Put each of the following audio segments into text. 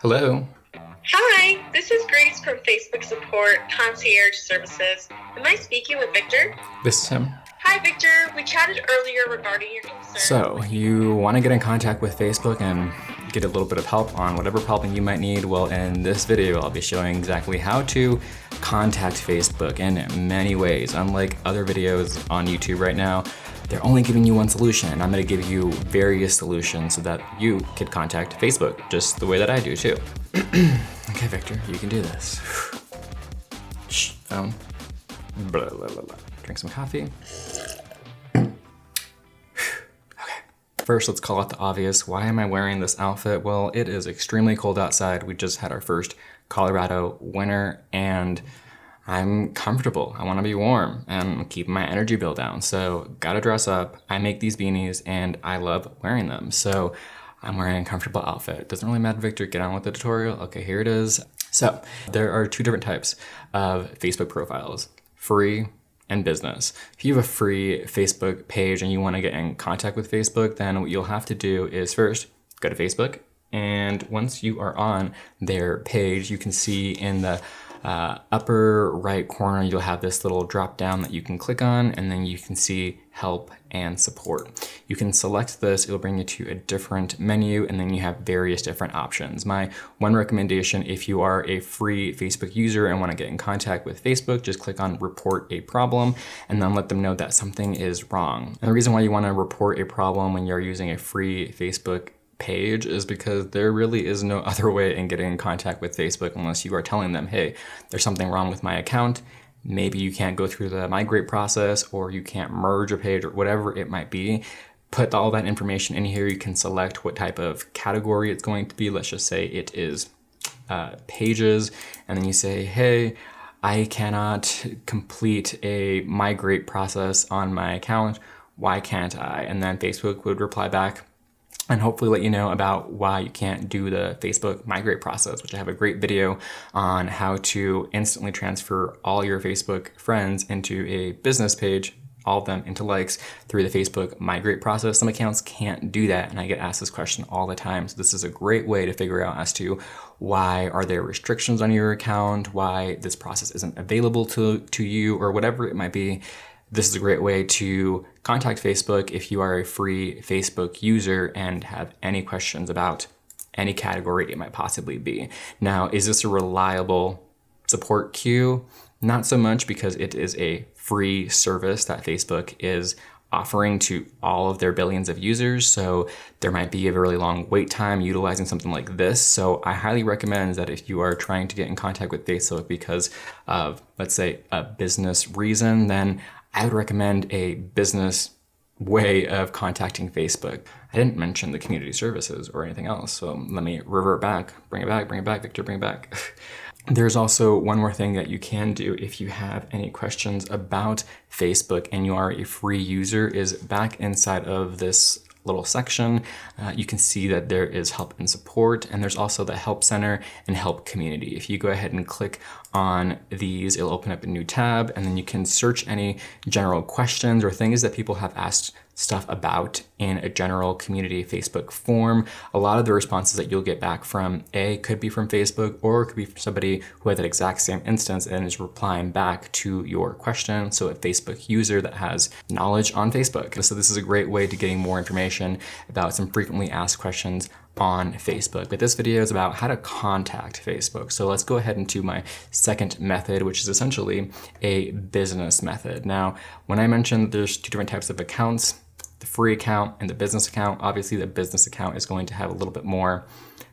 Hello. Hi, this is Grace from Facebook Support Concierge Services. Am I speaking with Victor? This is him. Hi, Victor. We chatted earlier regarding your concerns. So, you want to get in contact with Facebook and get a little bit of help on whatever problem you might need? Well, in this video, I'll be showing exactly how to contact Facebook in many ways. Unlike other videos on YouTube right now, they're only giving you one solution, and I'm going to give you various solutions so that you can contact Facebook just the way that I do too. Okay, Victor, you can do this. Shh, phone. Blah, blah, blah, blah. Drink some coffee. Okay. First, let's call out the obvious. Why am I wearing this outfit? Well, it is extremely cold outside. We just had our first Colorado winter, and I'm comfortable. I want to be warm and keep my energy bill down. So gotta dress up. I make these beanies and I love wearing them. So I'm wearing a comfortable outfit. Doesn't really matter, Victor. Get on with the tutorial. Okay, here it is. So there are two different types of Facebook profiles, free and business. If you have a free Facebook page and you want to get in contact with Facebook, then what you'll have to do is first go to Facebook. And once you are on their page, you can see in the upper right corner, you'll have this little drop down that you can click on, and then you can see help and support. You can select this, it'll bring you to a different menu, and then you have various different options. My one recommendation, if you are a free Facebook user and want to get in contact with Facebook, just click on report a problem and then let them know that something is wrong. And the reason why you want to report a problem when you're using a free Facebook page is because there really is no other way in getting in contact with Facebook unless you are telling them, hey, there's something wrong with my account. Maybe you can't go through the Migrate process, or you can't merge a page, or whatever it might be. Put all that information in here. You can select what type of category it's going to be. Let's just say it is pages. And then you say, hey, I cannot complete a Migrate process on my account. Why can't I? And then Facebook would reply back and hopefully let you know about why you can't do the Facebook Migrate process, which I have a great video on how to instantly transfer all your Facebook friends into a business page, all of them into likes, through the Facebook Migrate process. Some accounts can't do that, and I get asked this question all the time. So this is a great way to figure out as to why are there restrictions on your account, why this process isn't available to you, or whatever it might be. This is a great way to contact Facebook if you are a free Facebook user and have any questions about any category it might possibly be. Now, is this a reliable support queue? Not so much, because it is a free service that Facebook is offering to all of their billions of users. So there might be a really long wait time utilizing something like this. So I highly recommend that if you are trying to get in contact with Facebook because of, let's say, a business reason, then I would recommend a business way of contacting Facebook. I didn't mention the community services or anything else, so let me revert back, bring it back, Victor, bring it back. There's also one more thing that you can do if you have any questions about Facebook and you are a free user, is back inside of this little section, you can see that there is help and support, and there's also the help center and help community. If you go ahead and click on these, it'll open up a new tab, and then you can search any general questions or things that people have asked stuff about in a general community Facebook form. A lot of the responses that you'll get back from could be from Facebook, or it could be from somebody who had that exact same instance and is replying back to your question. So a Facebook user that has knowledge on Facebook. So this is a great way to getting more information about some frequently asked questions on Facebook. But this video is about how to contact Facebook. So let's go ahead into my second method, which is essentially a business method. Now, when I mentioned there's two different types of accounts, the free account and the business account, obviously the business account is going to have a little bit more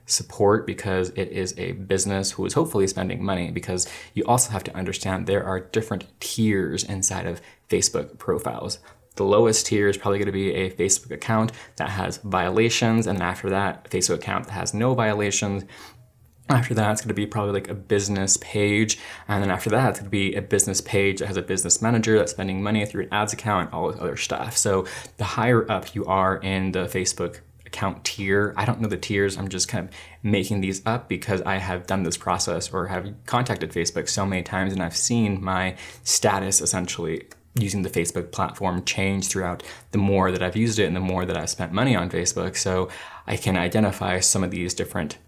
support because it is a business who is hopefully spending money, because you also have to understand there are different tiers inside of Facebook profiles. The lowest tier is probably going to be a Facebook account that has violations, and then after that, a Facebook account that has no violations. After that, it's going to be probably like a business page. And then after that, it's going to be a business page that has a business manager that's spending money through an ads account and all this other stuff. So the higher up you are in the Facebook account tier, I don't know the tiers, I'm just kind of making these up because I have done this process or have contacted Facebook so many times, and I've seen my status essentially using the Facebook platform change throughout the more that I've used it and the more that I've spent money on Facebook. So I can identify some of these different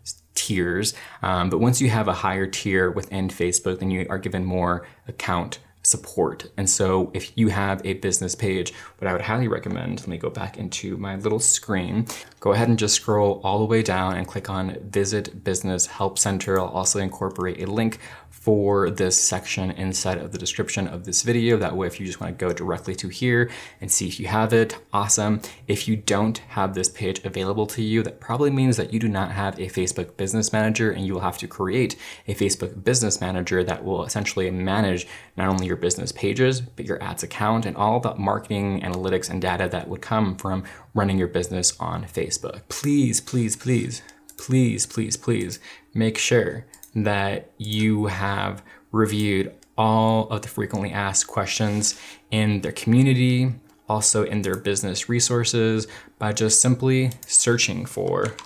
tiers. But once you have a higher tier within Facebook, then you are given more account support. And so if you have a business page, what I would highly recommend, let me go back into my little screen, go ahead and just scroll all the way down and click on Visit Business Help Center. I'll also incorporate a link for this section inside of the description of this video. That way, if you just want to go directly to here and see if you have it, awesome. If you don't have this page available to you, that probably means that you do not have a Facebook Business Manager, and you will have to create a Facebook Business Manager that will essentially manage not only your business pages, but your ads account and all the marketing, analytics, and data that would come from running your business on Facebook. Please, please, please, please, please, please make sure that you have reviewed all of the frequently asked questions in their community, also in their business resources, by just simply searching for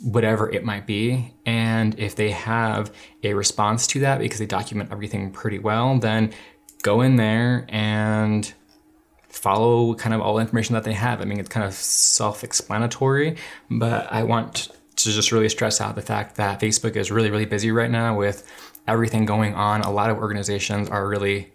whatever it might be. And if they have a response to that because they document everything pretty well, then go in there and follow kind of all the information that they have. I mean, it's kind of self-explanatory, but I want to just really stress out the fact that Facebook is really, really busy right now with everything going on. A lot of organizations are really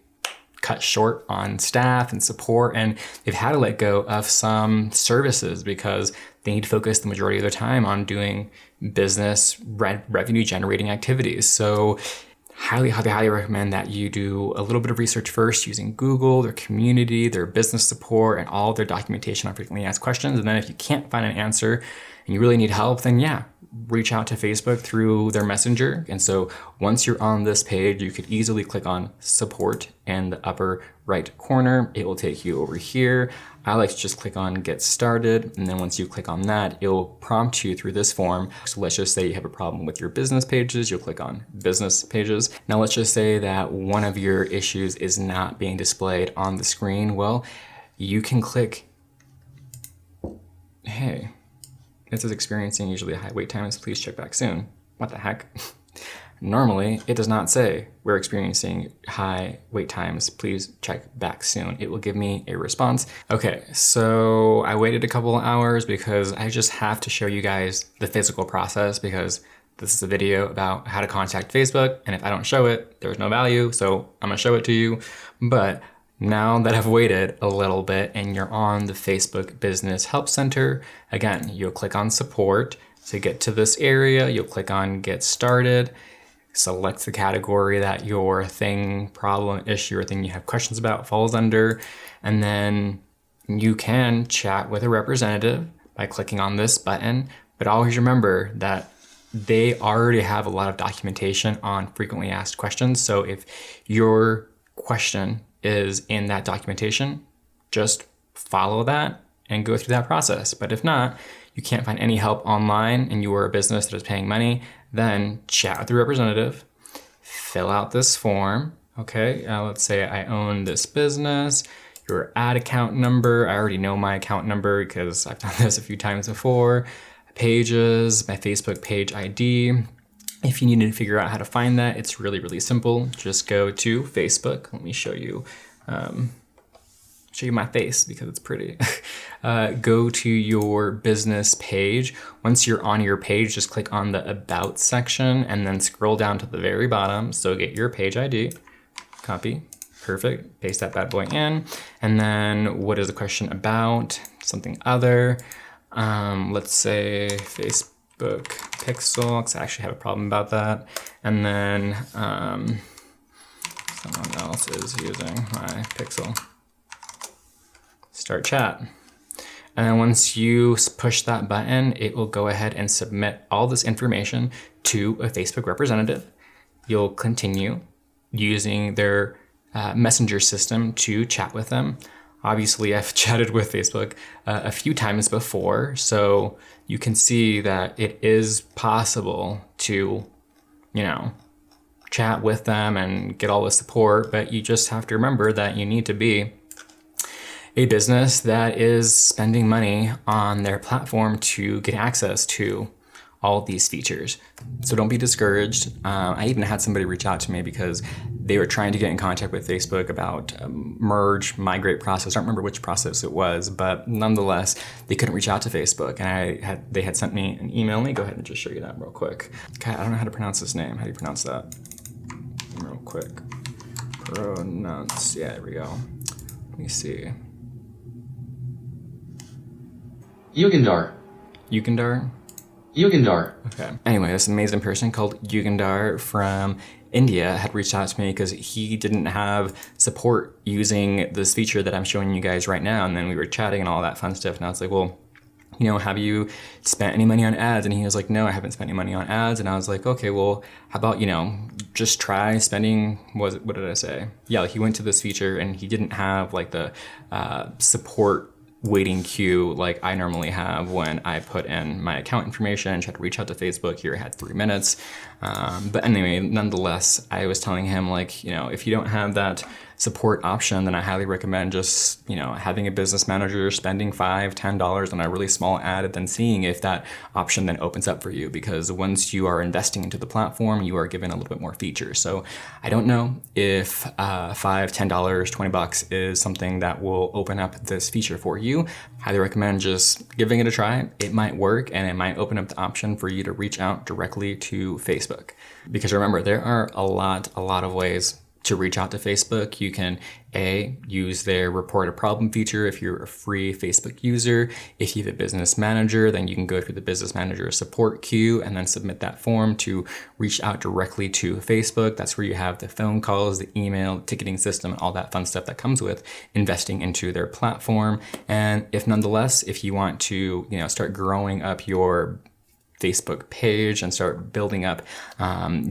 cut short on staff and support, and they've had to let go of some services because they need to focus the majority of their time on doing business revenue generating activities. So highly, highly, highly recommend that you do a little bit of research first using Google, their community, their business support, and all their documentation on frequently asked questions. And then if you can't find an answer and you really need help, then yeah, reach out to Facebook through their messenger. And so once you're on this page, you could easily click on support in the upper right corner. It will take you over here. I like to just click on get started. And then once you click on that, it'll prompt you through this form. So let's just say you have a problem with your business pages. You'll click on business pages. Now let's just say that one of your issues is not being displayed on the screen. Well, you can click, hey, this is experiencing usually high wait times. Please check back soon. What the heck? Normally, it does not say we're experiencing high wait times. Please check back soon. It will give me a response. Okay, so I waited a couple of hours because I just have to show you guys the physical process, because this is a video about how to contact Facebook. And if I don't show it, there's no value. So I'm gonna show it to you. But now that I've waited a little bit and you're on the Facebook Business Help Center, again, you'll click on support. To get to this area, you'll click on get started, select the category that your thing, problem, issue, or thing you have questions about falls under, and then you can chat with a representative by clicking on this button. But always remember that they already have a lot of documentation on frequently asked questions. So if your question is in that documentation, just follow that and go through that process. But if not, you can't find any help online and you are a business that is paying money, then chat with the representative, fill out this form. Okay, let's say I own this business, your ad account number. I already know my account number because I've done this a few times before. Pages, my Facebook page ID. If you need to figure out how to find that, it's really, really simple. Just go to Facebook. Let me show you my face because it's pretty. Go to your business page. Once you're on your page, just click on the About section and then scroll down to the very bottom. So get your page ID, copy, perfect, paste that bad boy in. And then what is the question about? Something other. Let's say Facebook Pixel, because I actually have a problem about that. And then someone else is using my Pixel. Start chat. And then once you push that button, it will go ahead and submit all this information to a Facebook representative. You'll continue using their messenger system to chat with them. Obviously, I've chatted with Facebook a few times before, so you can see that it is possible to, chat with them and get all the support, but you just have to remember that you need to be a business that is spending money on their platform to get access to all these features. So don't be discouraged. I even had somebody reach out to me because they were trying to get in contact with Facebook about migrate process. I don't remember which process it was, but nonetheless, they couldn't reach out to Facebook. And they had sent me an email. Let me go ahead and just show you that real quick. Okay, I don't know how to pronounce this name. How do you pronounce that? Real quick. Yeah, there we go. Let me see. Yugendar. Yugandar? Yugendar. Okay. Anyway, this amazing person called Yugandar from India had reached out to me because he didn't have support using this feature that I'm showing you guys right now. And then we were chatting and all that fun stuff. And I was like, well, have you spent any money on ads? And he was like, no, I haven't spent any money on ads. And I was like, okay, well, how about, just try spending, what did I say? Yeah, he went to this feature and he didn't have like the support waiting queue like I normally have when I put in my account information and try to reach out to Facebook. Here I had 3 minutes. But anyway, nonetheless, I was telling him like, if you don't have that support option, then I highly recommend just, having a business manager spending $5, $10 on a really small ad and then seeing if that option then opens up for you. Because once you are investing into the platform, you are given a little bit more features. So I don't know if $5, $10, $20 is something that will open up this feature for you. Highly recommend just giving it a try. It might work and it might open up the option for you to reach out directly to Facebook. Because remember, there are a lot of ways to reach out to Facebook. You can use their report a problem feature if you're a free Facebook user. If you have a business manager, then you can go through the business manager support queue and then submit that form to reach out directly to Facebook. That's where you have the phone calls, the email, ticketing system, all that fun stuff that comes with investing into their platform. And if you want to, start growing up your Facebook page and start building up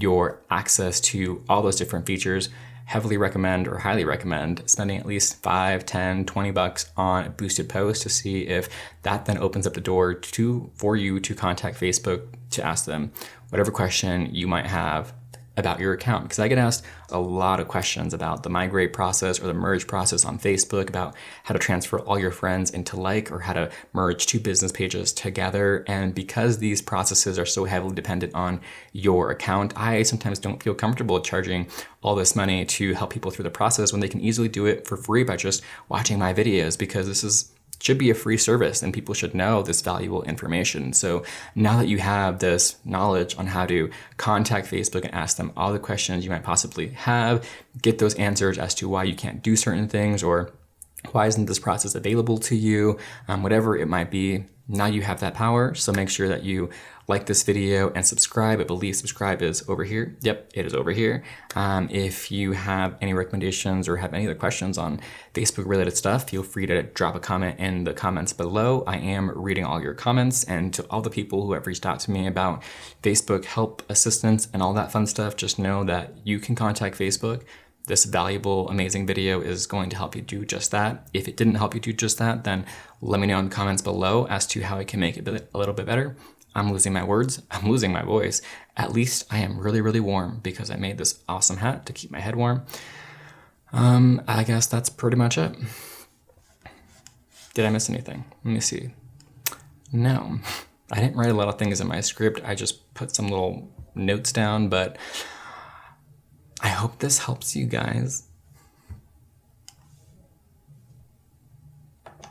your access to all those different features, highly recommend spending at least $5, $10, $20 on a boosted post to see if that then opens up the door for you to contact Facebook to ask them whatever question you might have about your account. Because I get asked a lot of questions about the migrate process or the merge process on Facebook, about how to transfer all your friends into or how to merge 2 business pages together. And because these processes are so heavily dependent on your account, I sometimes don't feel comfortable charging all this money to help people through the process when they can easily do it for free by just watching my videos, because this should be a free service and people should know this valuable information. So now that you have this knowledge on how to contact Facebook and ask them all the questions you might possibly have, get those answers as to why you can't do certain things or why isn't this process available to you, whatever it might be, now you have that power. So make sure that you like this video and subscribe. I believe subscribe is over here. Yep, it is over here. If you have any recommendations or have any other questions on Facebook related stuff, feel free to drop a comment in the comments below. I am reading all your comments, and to all the people who have reached out to me about Facebook help assistance and all that fun stuff, just know that you can contact Facebook. This valuable, amazing video is going to help you do just that. If it didn't help you do just that, then let me know in the comments below as to how I can make it a little bit better. I'm losing my words. I'm losing my voice. At least I am really, really warm because I made this awesome hat to keep my head warm. I guess that's pretty much it. Did I miss anything? Let me see. No, I didn't write a lot of things in my script. I just put some little notes down, but I hope this helps you guys.